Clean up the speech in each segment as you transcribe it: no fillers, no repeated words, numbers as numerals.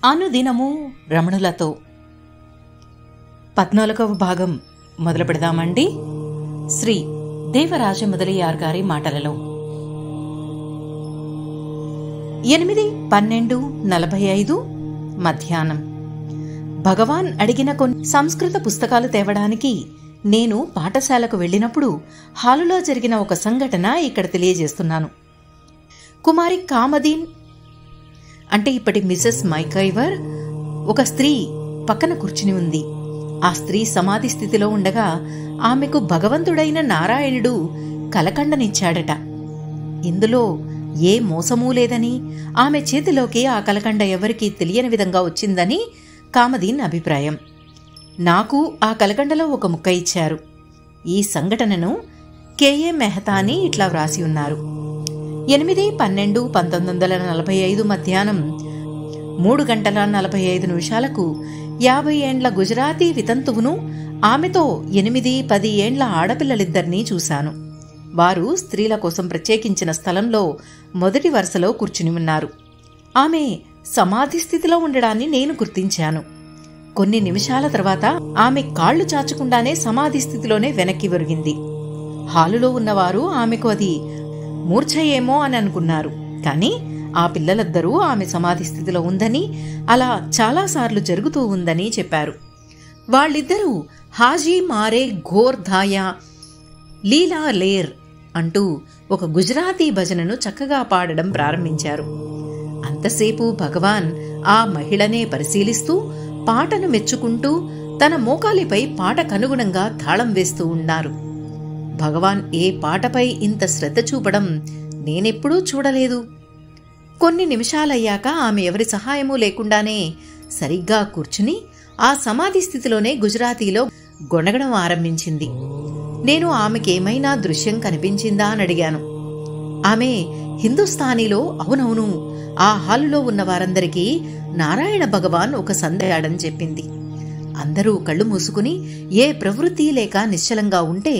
అనుదినము రమణులతో 14వ భాగం మొదలు పెడదామండి. శ్రీ దేవరాజ మొదలయ్యార్ గారి మాటలలో 8:12:45 మధ్యాహ్నం. భగవాన్ అడిగిన కొన్ని సంస్కృత పుస్తకాలు తేవడానికి నేను పాఠశాలకు వెళ్లినప్పుడు హాలులో జరిగిన ఒక సంఘటన ఇక్కడ తెలియజేస్తున్నాను. కుమారి కామదీన్ అంటే ఇప్పటి మిసెస్ మైకైవర్ ఒక స్త్రీ పక్కన కూర్చుని ఉంది. ఆ స్త్రీ సమాధి స్థితిలో ఉండగా ఆమెకు భగవంతుడైన నారాయణుడు కలకండనిచ్చాడట. ఇందులో ఏ మోసమూ లేదని, ఆమె చేతిలోకి ఆ కలకండ ఎవరికీ తెలియని విధంగా వచ్చిందని కామదీన్ అభిప్రాయం. నాకు ఆ కలకండలో ఒక ముక్క ఇచ్చారు. ఈ సంఘటనను కెఏ మెహతా అని ఇట్లా వ్రాసి ఉన్నారు. 8/12/1945 మధ్యాహ్నం 3:45 50 ఏండ్ల గుజరాతీ వితంతువును, ఆమెతో 8-10 ఏండ్ల ఆడపిల్లలిద్దరినీ చూశాను. వారు స్త్రీల కోసం ప్రత్యేకించిన స్థలంలో మొదటి వరుసలో కూర్చుని ఉన్నారు. ఆమె సమాధి స్థితిలో ఉండడాన్ని నేను గుర్తించాను. కొన్ని నిమిషాల తర్వాత ఆమె కాళ్లు చాచకుండానే సమాధి స్థితిలోనే వెనక్కి ఒరిగింది. హాలులో ఉన్నవారు ఆమెకు అది మూర్ఛ ఏమో అని అనుకున్నారు. కానీ ఆ పిల్లలిద్దరూ ఆమె సమాధి స్థితిలో ఉందని, అలా చాలాసార్లు జరుగుతూ ఉందని చెప్పారు. వాళ్ళిద్దరూ హాజీ మారే ఘోర్ ధాయా లీలా లేర్ అంటూ ఒక గుజరాతీ భజనను చక్కగా పాడడం ప్రారంభించారు. అంతసేపు భగవాన్ ఆ మహిళనే పరిశీలిస్తూ, పాటను మెచ్చుకుంటూ తన మోకాలిపై పాటకనుగుణంగా తాళం వేస్తూ ఉన్నారు. భగవాన్ ఏ పాటపై ఇంత శ్రద్ధ చూపడం నేనెప్పుడూ చూడలేదు. కొన్ని నిమిషాలయ్యాక ఆమె ఎవరి సహాయమూ లేకుండానే సరిగ్గా కూర్చుని ఆ సమాధి స్థితిలోనే గుజరాతీలో గొణగడం ఆరంభించింది. నేను ఆమెకేమైనా దృశ్యం కనిపించిందా అని అడిగాను. ఆమె హిందుస్థానీలో అవునవును, ఆ హాలులో ఉన్న వారందరికీ నారాయణ భగవాన్ ఒక సందేశాడని చెప్పింది. అందరూ కళ్ళు మూసుకుని ఏ ప్రవృత్తి లేక నిశ్చలంగా ఉంటే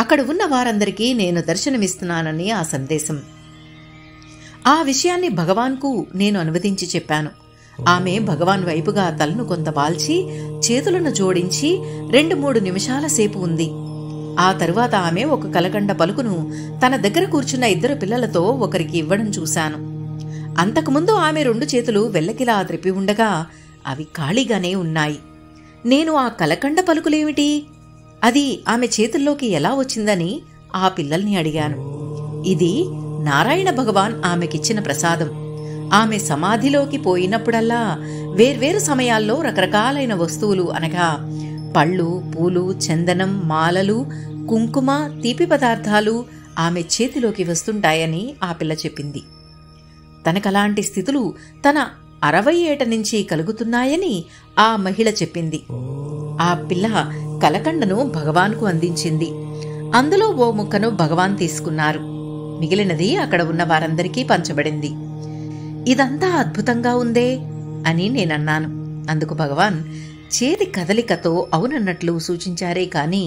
అక్కడ ఉన్న వారందరికీ నేను దర్శనమిస్తున్నానని ఆ సందేశం. ఆ విషయాన్ని భగవాన్కు నేను అనువదించి చెప్పాను. ఆమె భగవాన్ వైపుగా తలను కొంత వాల్చి చేతులను జోడించి 2-3 నిమిషాల సేపు ఉంది. ఆ తరువాత ఆమె ఒక కలకండ పలుకును తన దగ్గర కూర్చున్న 2 పిల్లలతో ఒకరికి ఇవ్వడం చూశాను. అంతకుముందు ఆమె 2 చేతులు వెల్లకిలా త్రిప్పి ఉండగా అవి ఖాళీగానే ఉన్నాయి. నేను ఆ కలకండ పలుకులేమిటి, అది ఆమె చేతుల్లోకి ఎలా వచ్చిందని ఆ పిల్లల్ని అడిగాను. ఇది నారాయణ భగవాన్ ఆమెకిచ్చిన ప్రసాదం. ఆమె సమాధిలోకి పోయినప్పుడల్లా వేర్వేరు సమయాల్లో రకరకాలైన వస్తువులు అనగా పళ్ళు, పూలు, చందనం, మాలలు, కుంకుమ, తీపి పదార్థాలు ఆమె చేతిలోకి వస్తుంటాయని ఆ పిల్ల చెప్పింది. తనకలాంటి స్థితులు తన 60 ఏట నుంచి కలుగుతున్నాయని ఆ మహిళ చెప్పింది. ఆ పిల్ల కలకండను భగవాన్కు అందించింది. అందులో ఓ ముక్కను భగవాన్ తీసుకున్నారు. మిగిలినది అక్కడ ఉన్న వారందరికీ పంచబడింది. ఇదంతా అద్భుతంగా ఉందే అని నేనన్నాను. అందుకు భగవాన్ చేతి కదలికతో అవునన్నట్లు సూచించారే కాని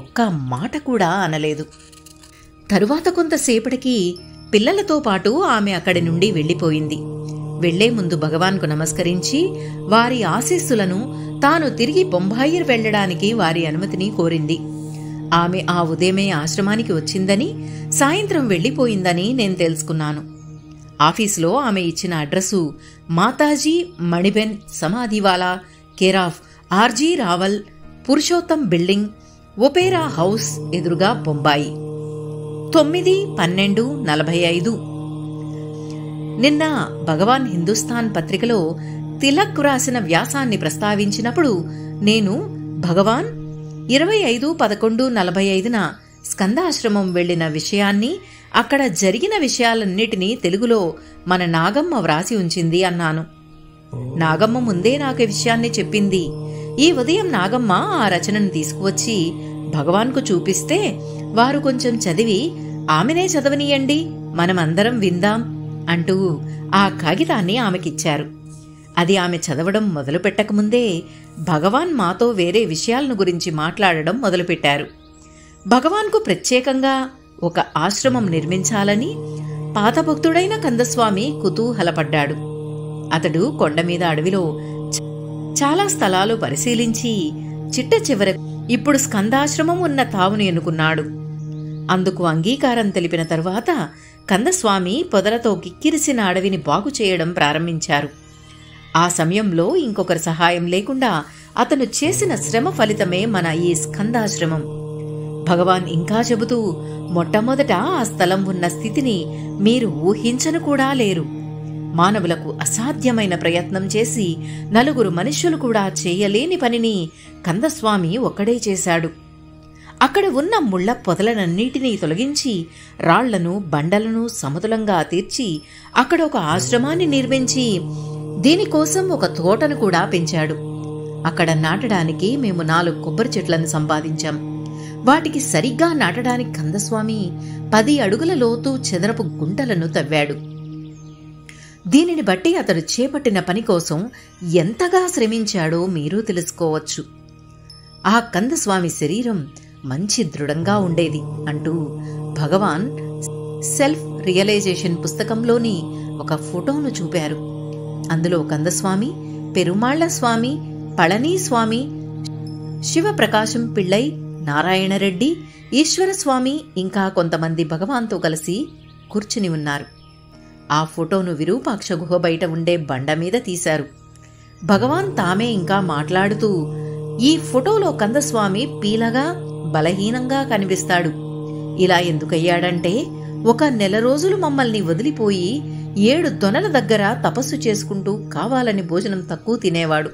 ఒక్క మాట కూడా అనలేదు. తరువాత కొంతసేపటికి పిల్లలతో పాటు ఆమె అక్కడి నుండి వెళ్లిపోయింది. వెళ్లే ముందు భగవాన్కు నమస్కరించి వారి ఆశీస్సులను, తాను తిరిగి బొంబాయి వెళ్లడానికి వారి అనుమతిని కోరింది. ఆమె ఆ ఉదయమే ఆశ్రమానికి వచ్చిందని, సాయంత్రం వెళ్లిపోయిందని నేను తెలుసుకున్నాను. ఆఫీసులో ఆమె ఇచ్చిన address Mataji Maniben Samadhiwala, care of RG Rawal, Purushottam building, opera house ఎదురుగా బొంబాయి. 9/12/45. నిన్న భగవాన్ హిందుస్థాన్ పత్రికలో తిలక్ రాసిన వ్యాసాన్ని ప్రస్తావించినప్పుడు నేను భగవాన్ 25/11/45 స్కందాశ్రమం వెళ్లిన విషయాన్ని, అక్కడ జరిగిన విషయాలన్నిటినీ తెలుగులో మన నాగమ్మ వ్రాసి ఉంచింది అన్నాను. నాగమ్మ ముందే నాకు ఈ విషయాన్ని చెప్పింది. ఈ ఉదయం నాగమ్మ ఆ రచనను తీసుకువచ్చి భగవాన్కు చూపిస్తే వారు కొంచెం చదివి, ఆమెనే చదవనీయండి, మనమందరం విందాం అంటూ ఆ కాగితాన్ని ఆమెకిచ్చారు. అది ఆమె చదవడం మొదలుపెట్టకముందే భగవాన్ మాతో వేరే విషయాలను గురించి మాట్లాడడం మొదలుపెట్టారు. భగవాన్కు ప్రత్యేకంగా ఒక ఆశ్రమం నిర్మించాలని పాత భక్తుడైన కందస్వామి కుతూహలపడ్డాడు. అతడు కొండమీద అడవిలో చాలా స్థలాలు పరిశీలించి చిట్ట చివర ఇప్పుడు స్కందాశ్రమం ఉన్న తావును ఎన్నుకున్నాడు. అందుకు అంగీకారం తెలిపిన తరువాత కందస్వామి పొదలతో కిక్కిరిసిన అడవిని బాగు చేయడం ప్రారంభించారు. ఆ సమయంలో ఇంకొకరి సహాయం లేకుండా అతను చేసిన శ్రమ ఫలితమే మన ఈ స్కందాశ్రమం. భగవాన్ ఇంకా చెబుతూ, మొట్టమొదట ఆ స్థలం ఉన్న స్థితిని మీరు ఊహించను కూడా లేరు. మానవులకు అసాధ్యమైన ప్రయత్నం చేసి నలుగురు మనుష్యులు కూడా చేయలేని పనిని కందస్వామి ఒక్కడే చేశాడు. అక్కడ ఉన్న ముళ్ల పొదలనన్నిటినీ తొలగించి రాళ్లను బండలను సమతులంగా తీర్చి అక్కడ ఒక ఆశ్రమాన్ని నిర్మించి దీనికోసం ఒక తోటను కూడా పెంచాడు. అక్కడ నాటడానికి మేము 4 కొబ్బరి చెట్లను సంపాదించాం. వాటికి సరిగ్గా నాటడానికి కందస్వామి 10 అడుగుల లోతు చదరపు గుంటలను తవ్వాడు. దీనిని బట్టి అతడు చేపట్టిన పని కోసం ఎంతగా శ్రమించాడో మీరు తెలుసుకోవచ్చు. ఆ కందస్వామి శరీరం మంచి దృఢంగా ఉండేది అంటూ భగవాన్ సెల్ఫ్ రియలైజేషన్ పుస్తకంలోని ఒక ఫోటోను చూపారు. అందులో కందస్వామి, పెరుమాళ్ల స్వామి, పళనీస్వామి, శివప్రకాశం పిళ్ళై, నారాయణరెడ్డి, ఈశ్వరస్వామి ఇంకా కొంతమంది భగవాన్తో కలిసి కూర్చుని ఉన్నారు. ఆ ఫోటోను విరూపాక్ష గుహ బయట ఉండే బండ మీద తీశారు. భగవాన్ తామే ఇంకా మాట్లాడుతూ, ఈ ఫోటోలో కందస్వామి పీలగా బలహీనంగా కనిపిస్తాడు. ఇలా ఎందుకయ్యాడంటే, 1 నెల రోజులు మమ్మల్ని వదిలిపోయి 7 దొనల దగ్గర తపస్సు చేసుకుంటూ కావాలని భోజనం తక్కువ తినేవాడు.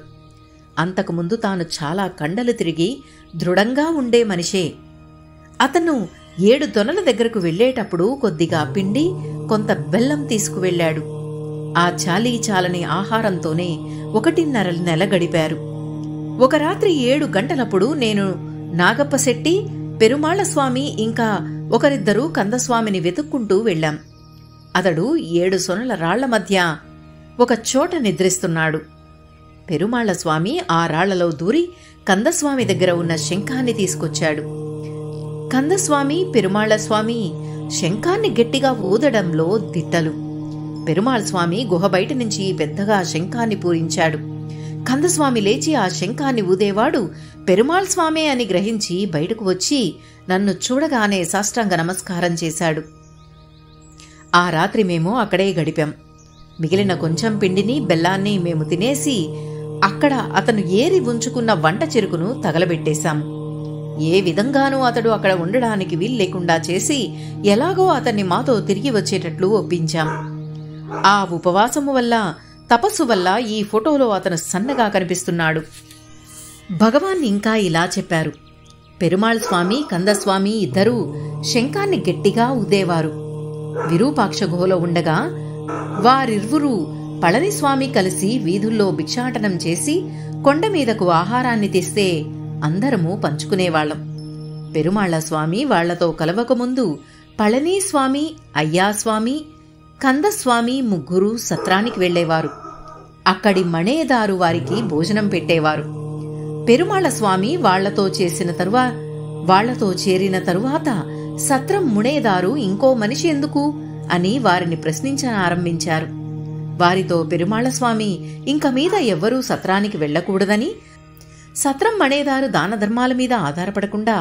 అంతకుముందు తాను చాలా కండలు తిరిగి దృఢంగా ఉండే మనిషే. అతను 7 దొనల దగ్గరకు వెళ్లేటప్పుడు కొద్దిగా పిండి, కొంత బెల్లం తీసుకువెళ్లాడు. ఆ చాలీ ఆహారంతోనే 1.5 నెల గడిపారు. ఒక రాత్రి 7 గంటలప్పుడు నేను నాగప్పశెట్టి, పెరుమాళ్లస్వామి ఇంకా ఒకరిద్దరూ కందస్వామిని వెతుక్కుంటూ వెళ్ళాం. అతడు 7 సొనల రాళ్ల మధ్య ఒక చోట నిద్రిస్తున్నాడు. పెరుమాళ్లస్వామి ఆ రాళ్లలో దూరి కందస్వామి దగ్గర ఉన్న శంఖాన్ని తీసుకొచ్చాడు. కందస్వామి, పెరుమాళ్లస్వామి శంఖాన్ని గట్టిగా ఊదడంలో దిట్టలు. పెరుమాళ్స్వామి గుహ బయట నుంచి పెద్దగా శంఖాన్ని పూరించాడు. కందస్వామి లేచి ఆ శంఖాన్ని ఊదేవాడు పెరుమాళ్స్వామే అని గ్రహించి బయటకు వచ్చి నన్ను చూడగానే సాష్టాంగ నమస్కారం చేశాడు. ఆ రాత్రి మేము అక్కడే గడిపాం. మిగిలిన కొంచెం పిండిని, బెల్లాన్ని మేము తినేసి అక్కడ అతను ఏరి ఉంచుకున్న వంట చెరుకును తగలబెట్టేశాం. ఏ విధంగానూ అతడు అక్కడ ఉండడానికి వీల్లేకుండా చేసి ఎలాగో అతన్ని మాతో తిరిగి వచ్చేటట్లు ఒప్పించాం. ఆ ఉపవాసము వల్ల, తపస్సు వల్ల ఈ ఫోటోలో అతను సన్నగా కనిపిస్తున్నాడు. భగవాన్ ఇంకా ఇలా చెప్పారు. పెరుమాళ్స్వామి, కందస్వామి ఇద్దరూ శంఖాన్ని గట్టిగా ఊదేవారు. విరూపాక్ష గుహలో ఉండగా వారిరువురూ పళనిస్వామి కలిసి వీధుల్లో భిక్షాటనం చేసి కొండమీదకు ఆహారాన్ని తెస్తే అందరము పంచుకునేవాళ్లం. పెరుమాళ్లస్వామి వాళ్లతో కలవకముందు పళనీస్వామి, అయ్యాస్వామి, కందస్వామి ముగ్గురు సత్రానికి వెళ్లేవారు. అక్కడి మణేదారు వారికి భోజనం పెట్టేవారు. పెరుమాళ్లస్వామి వాళ్లతో చేరిన తరువాత సత్రం ముణేదారు ఇంకో మనిషి ఎందుకు అని వారిని ప్రశ్నించనారంభించారు. వారితో పెరుమాళ్లస్వామి ఇంక మీద ఎవ్వరూ సత్రానికి వెళ్లకూడదని, సత్రం మణేదారు దానధర్మాల మీద ఆధారపడకుండా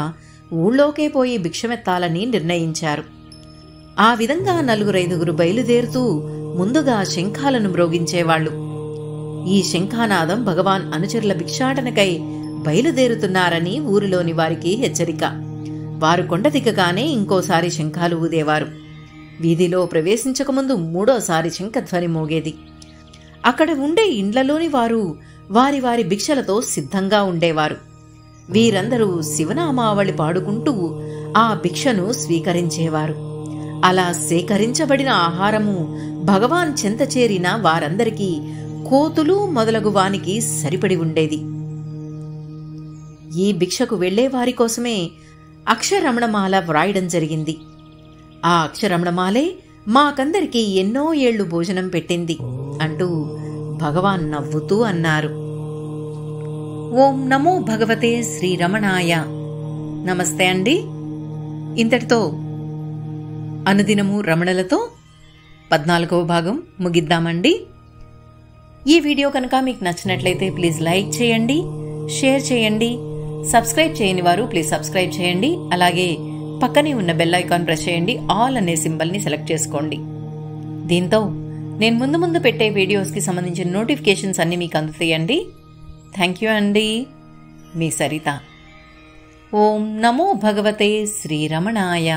ఊళ్ళోకే పోయి భిక్షమెత్తాలని నిర్ణయించారు. ఆ విధంగా 4-5 బయలుదేరుతూ ముందుగా శంఖాలను మ్రోగించేవాళ్లు. ఈ శంఖానాదం భగవాన్ అనుచరుల భిక్షాటనకై బయలుదేరుతున్నారని ఊరిలోని వారికి హెచ్చరిక. వారు కొండ దిగగానే ఇంకోసారి శంఖాలు ఊదేవారు. వీధిలో ప్రవేశించకముందు 3వసారి శంఖధ్వని మోగేది. అక్కడ ఉండే ఇండ్లలోని వారు వారి వారి భిక్షలతో సిద్ధంగా ఉండేవారు. వీరందరూ శివనామావళి పాడుకుంటూ ఆ భిక్షను స్వీకరించేవారు. అలా సేకరించబడిన ఆహారము భగవాన్ చెంత చేరిన వారందరికీ కోతులు మొదలగు వానికి సరిపడి ఉండేది. ఈ భిక్షకు వెళ్లేవారి కోసమే అక్షరమణమాల వ్రాయడం జరిగింది. ఆ అక్షరమణమాలే మాకందరికీ ఎన్నో ఏళ్లు భోజనం పెట్టింది అంటూ భగవాన్ నవ్వుతూ అన్నారు. ఓం నమో భగవతే శ్రీరమణాయ. నమస్తే అండి. ఇంతటితో అనుదినము రమణలతో 14వ భాగం ముగిద్దామండి. ఈ వీడియో కనుక మీకు నచ్చినట్లయితే ప్లీజ్ లైక్ చేయండి, షేర్ చేయండి. సబ్స్క్రైబ్ చేయని వారు ప్లీజ్ సబ్స్క్రైబ్ చేయండి. అలాగే పక్కనే ఉన్న బెల్ ఐకాన్ ప్రెస్ చేయండి. ఆల్ అనే సింబల్ని సెలెక్ట్ చేసుకోండి. దీంతో నేను ముందు పెట్టే వీడియోస్కి సంబంధించిన నోటిఫికేషన్స్ అన్నీ మీకు అందుతాయండి. థ్యాంక్ యూ అండి. మీ సరిత. ఓం నమో భగవతే శ్రీరమణాయ.